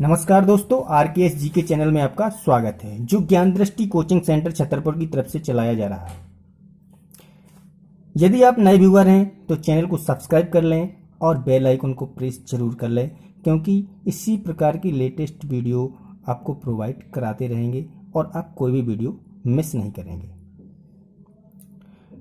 नमस्कार दोस्तों, आरकेएस जी के चैनल में आपका स्वागत है, जो ज्ञान दृष्टि कोचिंग सेंटर छतरपुर की तरफ से चलाया जा रहा है। यदि आप नए व्यूअर हैं तो चैनल को सब्सक्राइब कर लें और बेल आइकन को प्रेस जरूर कर लें, क्योंकि इसी प्रकार की लेटेस्ट वीडियो आपको प्रोवाइड कराते रहेंगे और आप कोई भी वीडियो मिस नहीं करेंगे।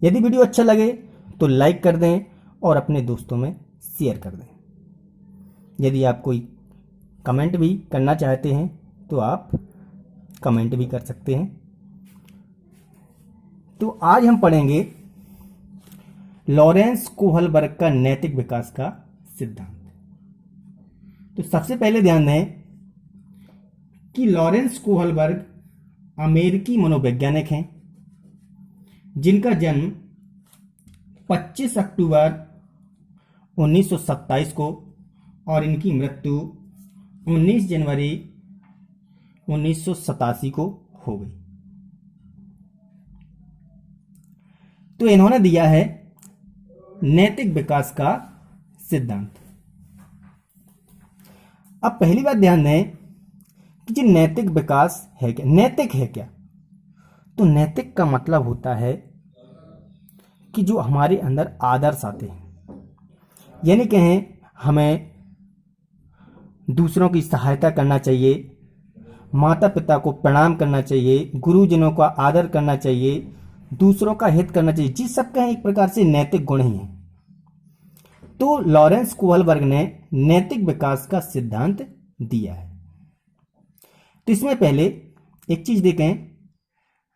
यदि वीडियो अच्छा लगे तो लाइक कर दें और अपने दोस्तों में शेयर कर दें। यदि आप कोई कमेंट भी करना चाहते हैं तो आप कमेंट भी कर सकते हैं। तो आज हम पढ़ेंगे लॉरेंस कोहलबर्ग का नैतिक विकास का सिद्धांत। तो सबसे पहले ध्यान दें कि लॉरेंस कोहलबर्ग अमेरिकी मनोवैज्ञानिक हैं, जिनका जन्म 25 अक्टूबर 1927 को और इनकी मृत्यु 19 जनवरी 1987 को हो गई। तो इन्होंने दिया है नैतिक विकास का सिद्धांत। अब पहली बात ध्यान दें कि जो नैतिक विकास है क्या, नैतिक है क्या। तो नैतिक का मतलब होता है कि जो हमारे अंदर आदर्श आते हैं, यानी कहें हमें दूसरों की सहायता करना चाहिए, माता पिता को प्रणाम करना चाहिए, गुरुजनों का आदर करना चाहिए, दूसरों का हित करना चाहिए, जी सब कहें एक प्रकार से नैतिक गुण ही हैं। तो लॉरेंस कोहलबर्ग ने नैतिक विकास का सिद्धांत दिया है। तो इसमें पहले एक चीज देखें,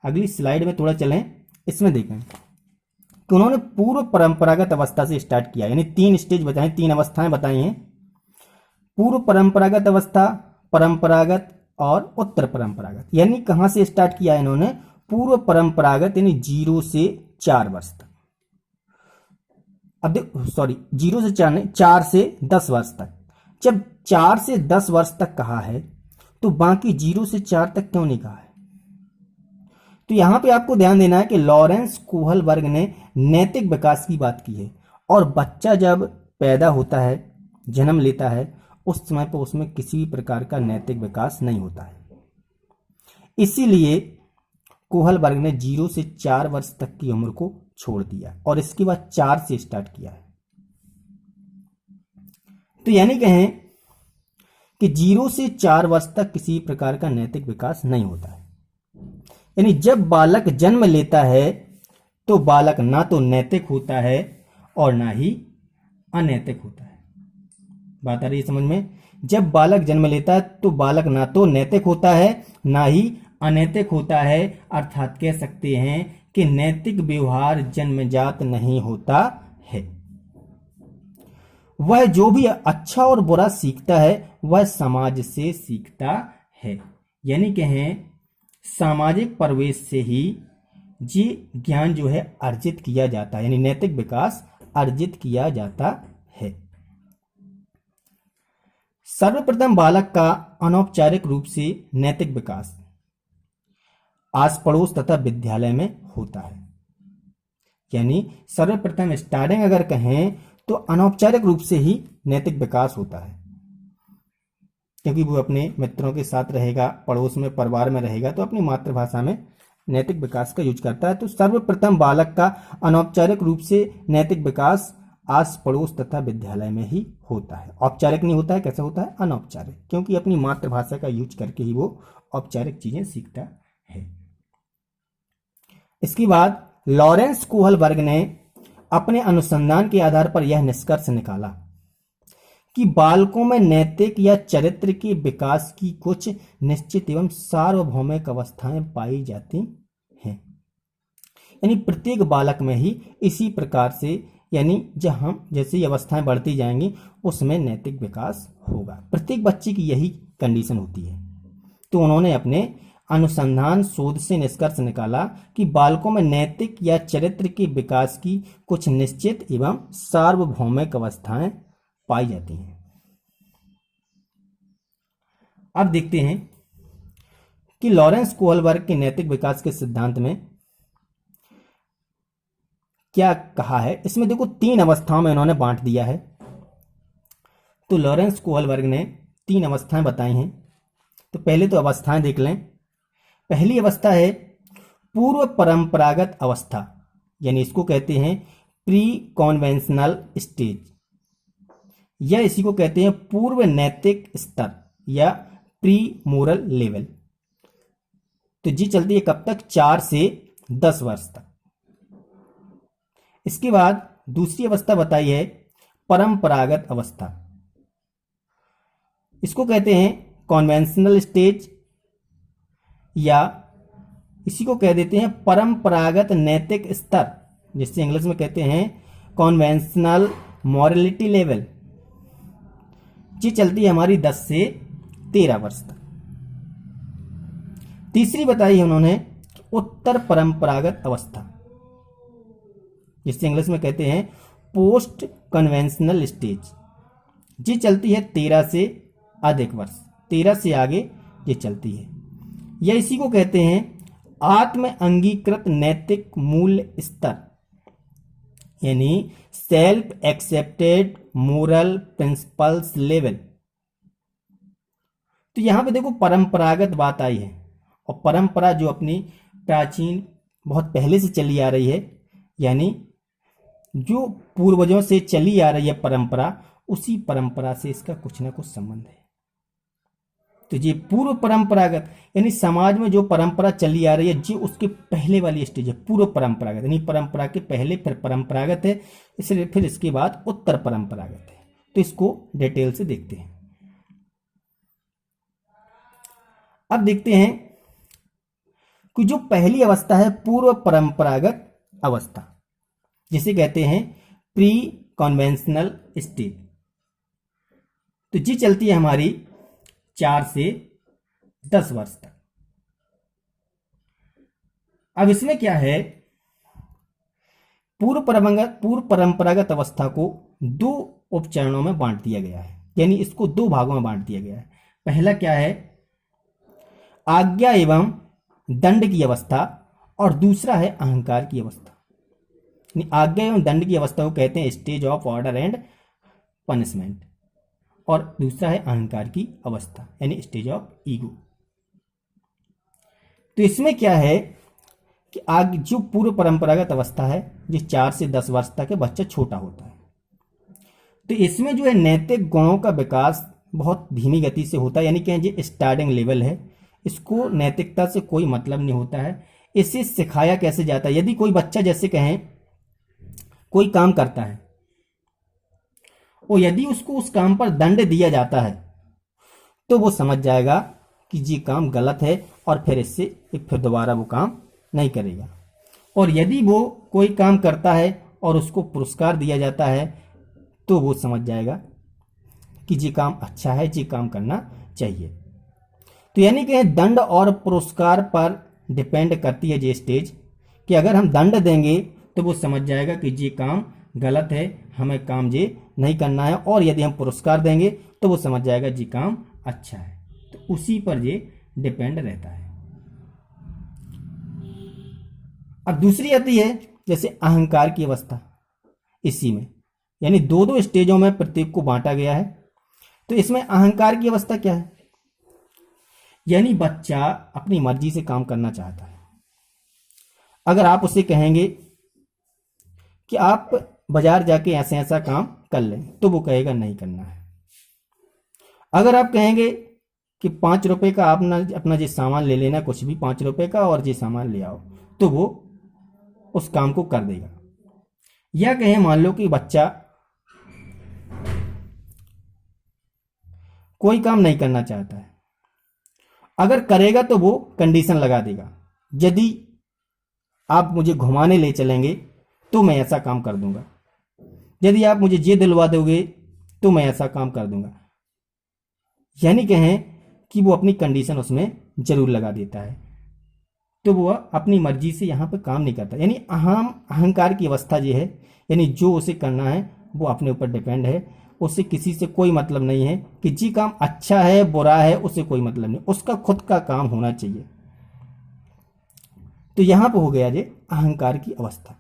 अगली स्लाइड में थोड़ा चलें, इसमें देखें कि उन्होंने पूर्व परंपरागत अवस्था से स्टार्ट किया, यानी 3 स्टेज बताए, 3 अवस्थाएं बताई हैं। पूर्व परंपरागत अवस्था, परंपरागत और उत्तर परंपरागत। यानी कहां से स्टार्ट किया है इन्होंने? पूर्व परंपरागत, यानी 0 से 4 वर्ष तक। अब देखो, सॉरी 0 से 4 नहीं, 4 से 10 वर्ष तक। जब 4 से 10 वर्ष तक कहा है तो बाकी 0 से 4 तक क्यों नहीं कहा है? तो यहां पे आपको ध्यान देना है कि लॉरेंस कोहलबर्ग ने नैतिक विकास की बात की है, और बच्चा जब पैदा होता है, जन्म लेता है, उस समय पर उसमें किसी भी प्रकार का नैतिक विकास नहीं होता है। इसीलिए कोहलबर्ग ने 0 से 4 वर्ष तक की उम्र को छोड़ दिया और इसके बाद 4 से स्टार्ट किया है। तो यानी कहें कि 0 से 4 वर्ष तक किसी प्रकार का नैतिक विकास नहीं होता है। यानी जब बालक जन्म लेता है तो बालक ना तो नैतिक होता है और ना ही अनैतिक होता है। बात आ रही है समझ में? जब बालक जन्म लेता है तो बालक ना तो नैतिक होता है ना ही अनैतिक होता है, अर्थात कह सकते हैं कि नैतिक व्यवहार जन्मजात नहीं होता है। वह जो भी अच्छा और बुरा सीखता है वह समाज से सीखता है। यानी कहें सामाजिक परिवेश से ही जी ज्ञान जो है अर्जित किया जाता है, यानी नैतिक विकास अर्जित किया जाता है। सर्वप्रथम बालक का अनौपचारिक रूप से नैतिक विकास आस पड़ोस तथा विद्यालय में होता है। यानी सर्वप्रथम स्टार्टिंग अगर कहें तो अनौपचारिक रूप से ही नैतिक विकास होता है, क्योंकि वो अपने मित्रों के साथ रहेगा, पड़ोस में, परिवार में रहेगा, तो अपनी मातृभाषा में नैतिक विकास का यूज करता है। तो सर्वप्रथम बालक का अनौपचारिक रूप से नैतिक विकास आस पड़ोस तथा विद्यालय में ही होता है। औपचारिक नहीं होता है। कैसे होता है? अनौपचारिक, क्योंकि अपनी मातृभाषा का यूज करके ही वो औपचारिक चीजें सीखता है। इसके बाद लॉरेंस कोहलबर्ग ने अपने अनुसंधान के आधार पर यह निष्कर्ष निकाला कि बालकों में नैतिक या चरित्र के विकास की कुछ निश्चित एवं सार्वभौमिक अवस्थाएं पाई जाती हैं। यानी प्रत्येक बालक में ही इसी प्रकार से, यानी जब हम जैसे ही अवस्थाएं बढ़ती जाएंगी उसमें नैतिक विकास होगा। प्रत्येक बच्चे की यही कंडीशन होती है। तो उन्होंने अपने अनुसंधान शोध से निष्कर्ष निकाला कि बालकों में नैतिक या चरित्र के विकास की कुछ निश्चित एवं सार्वभौमिक अवस्थाएं पाई जाती हैं। अब देखते हैं कि लॉरेंस कोहलबर्ग के नैतिक विकास के सिद्धांत में क्या कहा है। इसमें देखो 3 अवस्थाओं में इन्होंने बांट दिया है। तो लॉरेंस कोहलबर्ग ने 3 अवस्थाएं बताई हैं। तो पहले तो अवस्थाएं देख लें। पहली अवस्था है पूर्व परंपरागत अवस्था, यानी इसको कहते हैं प्री कॉन्वेंशनल स्टेज, या इसी को कहते हैं पूर्व नैतिक स्तर या प्री मोरल लेवल। तो जी चलती है कब तक? 4 से 10 वर्ष तक। इसके बाद दूसरी अवस्था बताई है परंपरागत अवस्था, इसको कहते हैं कॉन्वेंशनल स्टेज, या इसी को कह देते हैं परंपरागत नैतिक स्तर, जिससे इंग्लिश में कहते हैं कॉन्वेंशनल मॉरलिटी लेवल। ये चलती है हमारी 10 से 13 वर्ष तक। तीसरी बताई है उन्होंने उत्तर परंपरागत अवस्था, जिससे इंग्लिश में कहते हैं पोस्ट कन्वेंशनल स्टेज। ये चलती है 13 से अधिक वर्ष, 13 से आगे ये चलती है, या इसी को कहते हैं आत्म अंगीकृत नैतिक मूल्य स्तर, यानी self accepted moral principles level. तो यहां पे देखो परंपरागत बात आई है, और परंपरा जो अपनी प्राचीन बहुत पहले से चली आ रही है, यानी जो पूर्वजों से चली आ रही है परंपरा, उसी परंपरा से इसका कुछ ना कुछ संबंध है। तो ये पूर्व परंपरागत यानी समाज में जो परंपरा चली आ रही है, जी उसके पहले वाली स्टेज है पूर्व परंपरागत, यानी परंपरा के पहले फिर परंपरागत है, इसलिए फिर इसके बाद उत्तर परंपरागत है। तो इसको डिटेल से देखते हैं। अब देखते हैं कि जो पहली अवस्था है पूर्व परंपरागत अवस्था, जिसे कहते हैं प्री कॉन्वेंशनल स्टेज। तो जी चलती है हमारी 4 से 10 वर्ष तक। अब इसमें क्या है, पूर्व परंपरागत अवस्था को 2 उपचरणों में बांट दिया गया है, यानी इसको 2 भागों में बांट दिया गया है। पहला क्या है, आज्ञा एवं दंड की अवस्था, और दूसरा है अहंकार की अवस्था। आज्ञा एवं दंड की अवस्था को कहते हैं stage of order and punishment, और दूसरा है अहंकार की अवस्था, यानी स्टेज ऑफ ईगो। तो इसमें क्या है कि आगे जो पूर्व परंपरागत अवस्था है, जो 4 से 10 वर्ष तक है, बच्चा छोटा होता है, तो इसमें जो है नैतिक गुणों का विकास बहुत धीमी गति से होता है, यानी कि जो स्टार्टिंग लेवल है, इसको नैतिकता से कोई मतलब नहीं होता है। इसे सिखाया कैसे जाता है, यदि कोई बच्चा जैसे कहें कोई काम करता है और यदि उसको उस काम पर दंड दिया जाता है, तो वो समझ जाएगा कि ये काम गलत है, और फिर दोबारा वो काम नहीं करेगा। और यदि वो कोई काम करता है और उसको पुरस्कार दिया जाता है, तो वो समझ जाएगा कि ये काम अच्छा है, ये काम करना चाहिए। तो यानी कि दंड और पुरस्कार पर डिपेंड करती है ये स्टेज, कि अगर हम दंड देंगे तो वो समझ जाएगा कि ये काम गलत है, हमें काम ये नहीं करना है, और यदि हम पुरस्कार देंगे तो वो समझ जाएगा ये काम अच्छा है। तो उसी पर ये डिपेंड रहता है। अब दूसरी आती है जैसे अहंकार की अवस्था, इसी में यानी 2 स्टेजों में प्रत्येक को बांटा गया है। तो इसमें अहंकार की अवस्था क्या है, यानी बच्चा अपनी मर्जी से काम करना चाहता है। अगर आप उसे कहेंगे कि आप बाजार जाके ऐसे ऐसा काम कर लें, तो वो कहेगा नहीं करना है। अगर आप कहेंगे कि 5 रुपए का आप अपना जो सामान ले लेना, कुछ भी 5 रुपए का, और ये सामान ले आओ, तो वो उस काम को कर देगा। या कहें मान लो कि बच्चा कोई काम नहीं करना चाहता है, अगर करेगा तो वो कंडीशन लगा देगा, यदि आप मुझे घुमाने ले चलेंगे तो मैं ऐसा काम कर दूंगा, यदि आप मुझे ये दिलवा दोगे तो मैं ऐसा काम कर दूंगा। यानी कहें कि वो अपनी कंडीशन उसमें जरूर लगा देता है, तो वो अपनी मर्जी से यहाँ पे काम नहीं करता। यानी अहंकार की अवस्था ये है, यानी जो उसे करना है वो अपने ऊपर डिपेंड है, उसे किसी से कोई मतलब नहीं है कि जी काम अच्छा है बुरा है, उसे कोई मतलब नहीं, उसका खुद का काम होना चाहिए। तो यहां पर हो गया ये अहंकार की अवस्था।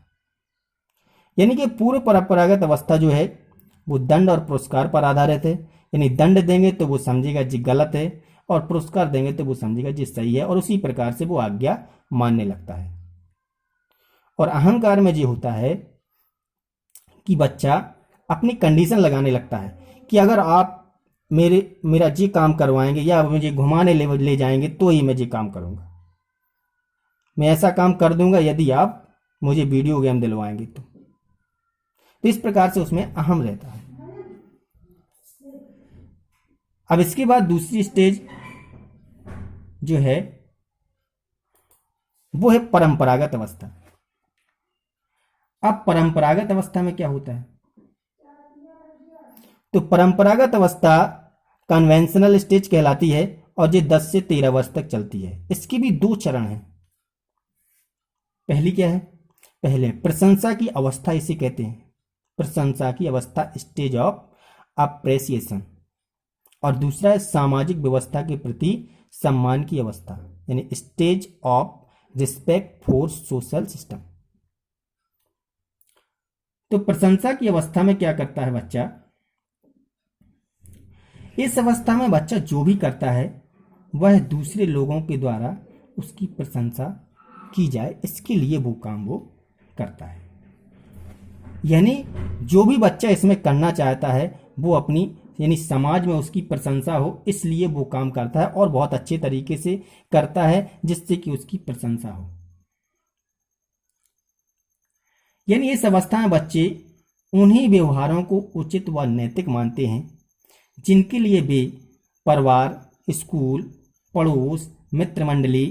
यानी कि पूर्व परंपरागत अवस्था जो है वो दंड और पुरस्कार पर आधारित है, यानी दंड देंगे तो वो समझेगा जी गलत है, और पुरस्कार देंगे तो वो समझेगा जी सही है, और उसी प्रकार से वो आज्ञा मानने लगता है। और अहंकार में ये होता है कि बच्चा अपनी कंडीशन लगाने लगता है कि अगर आप मेरा ये काम करवाएंगे या मुझे घुमाने ले जाएंगे तो ही मैं ये काम करूंगा, मैं ऐसा काम कर दूंगा यदि आप मुझे वीडियो गेम दिलवाएंगे तो इस प्रकार से उसमें अहम रहता है। अब इसके बाद दूसरी स्टेज जो है वो है परंपरागत अवस्था। अब परंपरागत अवस्था में क्या होता है, तो परंपरागत अवस्था कन्वेंशनल स्टेज कहलाती है और ये 10 से 13 वर्ष तक चलती है। इसके भी 2 चरण हैं। पहली क्या है, पहले प्रशंसा की अवस्था इसे कहते हैं, प्रशंसा की अवस्था स्टेज ऑफ अप्रेसिएशन, और दूसरा है सामाजिक व्यवस्था के प्रति सम्मान की अवस्था यानी stage of respect for social system. तो प्रशंसा की अवस्था में क्या करता है बच्चा, इस अवस्था में बच्चा जो भी करता है वह दूसरे लोगों के द्वारा उसकी प्रशंसा की जाए, इसके लिए वो काम वो करता है। यानी जो भी बच्चा इसमें करना चाहता है वो अपनी यानी समाज में उसकी प्रशंसा हो, इसलिए वो काम करता है और बहुत अच्छे तरीके से करता है जिससे कि उसकी प्रशंसा हो। यानी इस अवस्था में बच्चे उन्हीं व्यवहारों को उचित व नैतिक मानते हैं जिनके लिए वे परिवार, स्कूल, पड़ोस, मित्र मंडली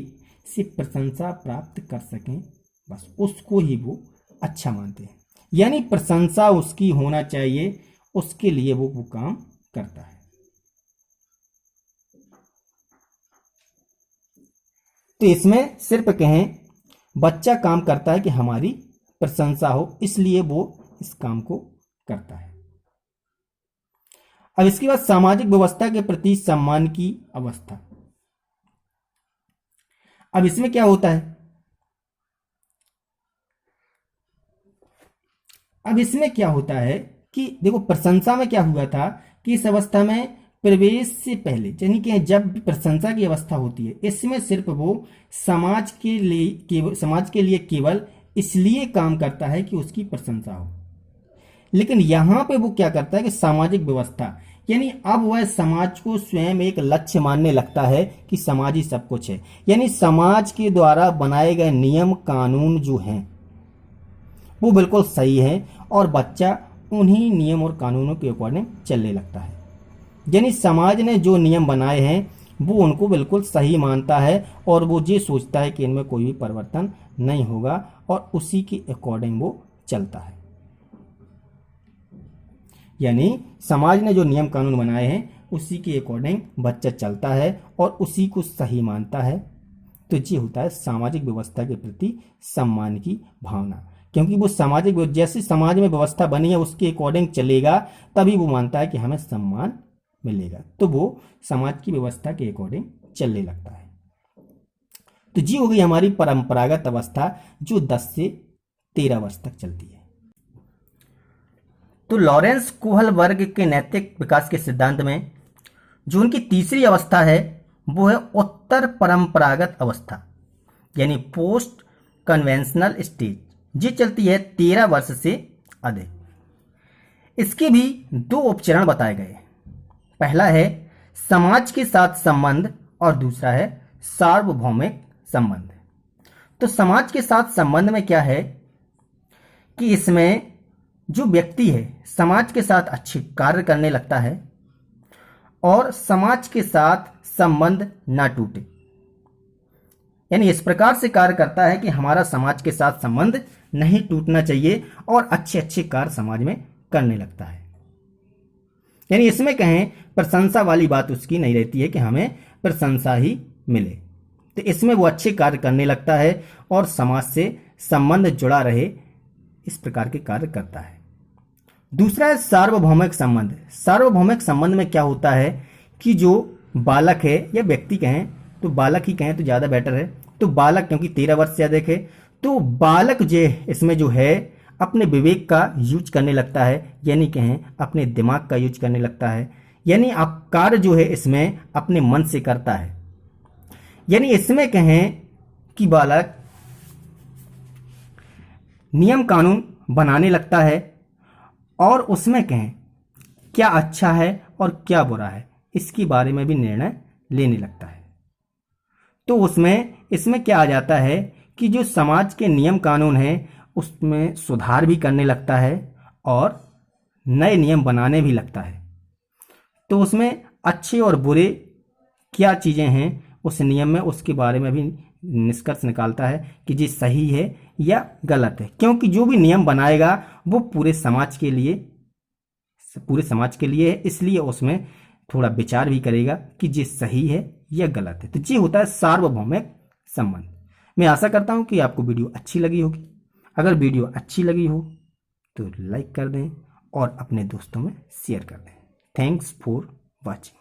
से प्रशंसा प्राप्त कर सकें, बस उसको ही वो अच्छा मानते हैं। यानी प्रशंसा उसकी होना चाहिए, उसके लिए वो काम करता है। तो इसमें सिर्फ कहें बच्चा काम करता है कि हमारी प्रशंसा हो, इसलिए वो इस काम को करता है। अब इसके बाद सामाजिक व्यवस्था के प्रति सम्मान की अवस्था। अब इसमें क्या होता है, अब इसमें क्या होता है कि देखो प्रशंसा में क्या हुआ था कि इस अवस्था में प्रवेश से पहले यानी कि जब प्रशंसा की अवस्था होती है इसमें सिर्फ वो समाज के लिए केवल इसलिए काम करता है कि उसकी प्रशंसा हो। लेकिन यहां पे वो क्या करता है कि सामाजिक व्यवस्था यानी अब वह समाज को स्वयं एक लक्ष्य मानने लगता है कि समाज ही सब कुछ है। यानी समाज के द्वारा बनाए गए नियम कानून जो हैं वो बिल्कुल सही है और बच्चा उन्हीं नियम और कानूनों के अकॉर्डिंग चलने लगता है। यानी समाज ने जो नियम बनाए हैं वो उनको बिल्कुल सही मानता है और वो ये सोचता है कि इनमें कोई भी परिवर्तन नहीं होगा और उसी के अकॉर्डिंग वो चलता है। यानी समाज ने जो नियम कानून बनाए हैं उसी के अकॉर्डिंग बच्चा चलता है और उसी को सही मानता है। तो ये होता है सामाजिक व्यवस्था के प्रति सम्मान की भावना, क्योंकि वो सामाजिक जैसे समाज में व्यवस्था बनी है उसके अकॉर्डिंग चलेगा तभी वो मानता है कि हमें सम्मान मिलेगा, तो वो समाज की व्यवस्था के अकॉर्डिंग चलने लगता है। तो जी हो गई हमारी परंपरागत अवस्था जो 10 से 13 वर्ष तक चलती है। तो लॉरेंस कोहलबर्ग के नैतिक विकास के सिद्धांत में जो उनकी तीसरी अवस्था है वो है उत्तर परंपरागत अवस्था यानी पोस्ट कन्वेंशनल स्टेज। ये चलती है 13 वर्ष से अधिक। इसके भी 2 उपचरण बताए गए। पहला है समाज के साथ संबंध और दूसरा है सार्वभौमिक संबंध। तो समाज के साथ संबंध में क्या है कि इसमें जो व्यक्ति है समाज के साथ अच्छे कार्य करने लगता है और समाज के साथ संबंध ना टूटे, यानी इस प्रकार से कार्य करता है कि हमारा समाज के साथ संबंध नहीं टूटना चाहिए और अच्छे अच्छे कार्य समाज में करने लगता है। यानी इसमें कहें प्रशंसा वाली बात उसकी नहीं रहती है कि हमें प्रशंसा ही मिले, तो इसमें वो अच्छे कार्य करने लगता है और समाज से संबंध जुड़ा रहे इस प्रकार के कार्य करता है। दूसरा है सार्वभौमिक संबंध। सार्वभौमिक संबंध में क्या होता है कि जो बालक है या व्यक्ति कहें तो बालक ही कहें तो ज़्यादा बेटर है, तो बालक क्योंकि 13 वर्ष से अधिक है तो बालक जो इसमें जो है अपने विवेक का यूज करने लगता है, यानी कहें अपने दिमाग का यूज करने लगता है। यानी आप कार्य जो है इसमें अपने मन से करता है। यानी इसमें कहें कि बालक नियम कानून बनाने लगता है और उसमें कहें क्या अच्छा है और क्या बुरा है इसके बारे में भी निर्णय लेने लगता है। तो उसमें इसमें क्या आ जाता है कि जो समाज के नियम कानून हैं उसमें सुधार भी करने लगता है और नए नियम बनाने भी लगता है। तो उसमें अच्छे और बुरे क्या चीज़ें हैं उस नियम में, उसके बारे में भी निष्कर्ष निकालता है कि ये सही है या गलत है। क्योंकि जो भी नियम बनाएगा वो पूरे समाज के लिए है, इसलिए उसमें थोड़ा विचार भी करेगा कि ये सही है या गलत है। तो ये होता है सार्वभौमिक संबंध। मैं आशा करता हूं कि आपको वीडियो अच्छी लगी होगी। अगर वीडियो अच्छी लगी हो तो लाइक कर दें और अपने दोस्तों में शेयर कर दें। Thanks for watching.